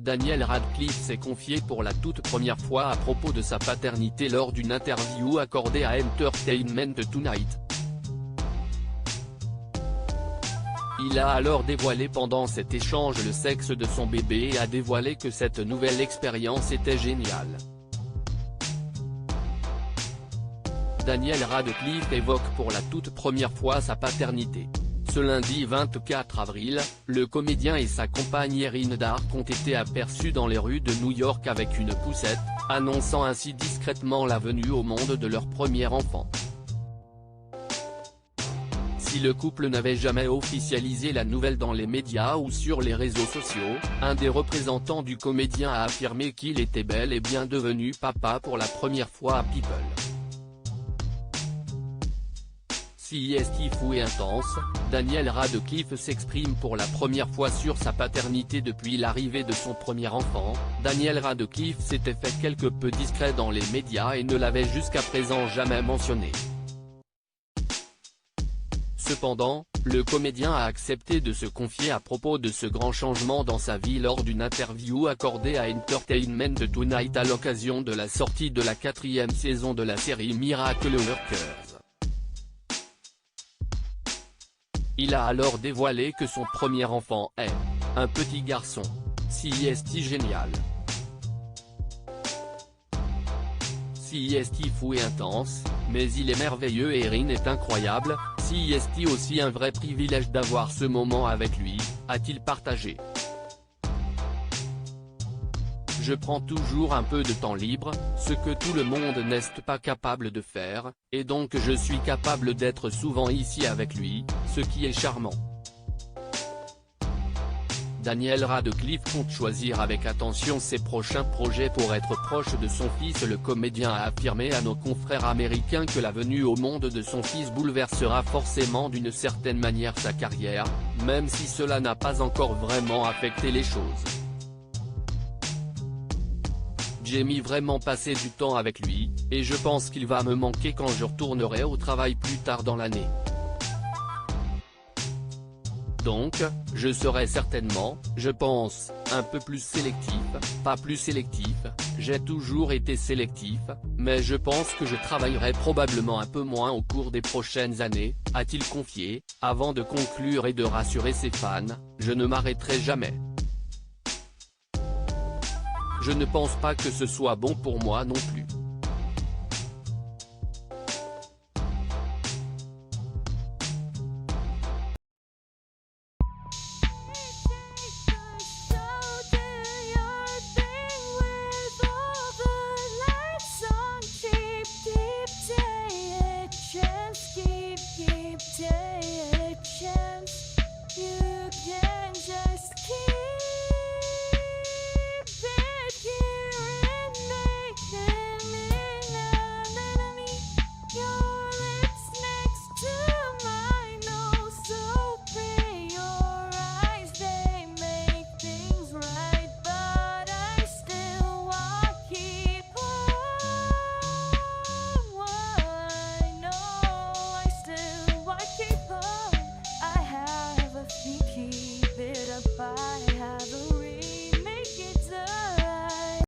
Daniel Radcliffe s'est confié pour la toute première fois à propos de sa paternité lors d'une interview accordée à Entertainment Tonight. Il a alors dévoilé pendant cet échange le sexe de son bébé et a dévoilé que cette nouvelle expérience était géniale. Daniel Radcliffe évoque pour la toute première fois sa paternité. Ce lundi 24 avril, le comédien et sa compagne Erin Darke ont été aperçus dans les rues de New York avec une poussette, annonçant ainsi discrètement la venue au monde de leur premier enfant. Si le couple n'avait jamais officialisé la nouvelle dans les médias ou sur les réseaux sociaux, un des représentants du comédien a affirmé qu'il était bel et bien devenu papa pour la première fois à People. C'est fou et intense, Daniel Radcliffe s'exprime pour la première fois sur sa paternité depuis l'arrivée de son premier enfant. Daniel Radcliffe s'était fait quelque peu discret dans les médias et ne l'avait jusqu'à présent jamais mentionné. Cependant, le comédien a accepté de se confier à propos de ce grand changement dans sa vie lors d'une interview accordée à Entertainment Tonight à l'occasion de la sortie de la 4e saison de la série Miracle Workers. Il a alors dévoilé que son premier enfant est un petit garçon. C'est génial. C'est fou et intense, mais il est merveilleux et Erin est incroyable. C'est aussi un vrai privilège d'avoir ce moment avec lui, a-t-il partagé. Je prends toujours un peu de temps libre, ce que tout le monde n'est pas capable de faire, et donc je suis capable d'être souvent ici avec lui, ce qui est charmant. Daniel Radcliffe compte choisir avec attention ses prochains projets pour être proche de son fils. Le comédien a affirmé à nos confrères américains que la venue au monde de son fils bouleversera forcément d'une certaine manière sa carrière, même si cela n'a pas encore vraiment affecté les choses. J'ai vraiment passé du temps avec lui, et je pense qu'il va me manquer quand je retournerai au travail plus tard dans l'année. Donc, je serai certainement, je pense, un peu plus sélectif, pas plus sélectif, j'ai toujours été sélectif, mais je pense que je travaillerai probablement un peu moins au cours des prochaines années, a-t-il confié, avant de conclure et de rassurer ses fans, je ne m'arrêterai jamais. Je ne pense pas que ce soit bon pour moi non plus.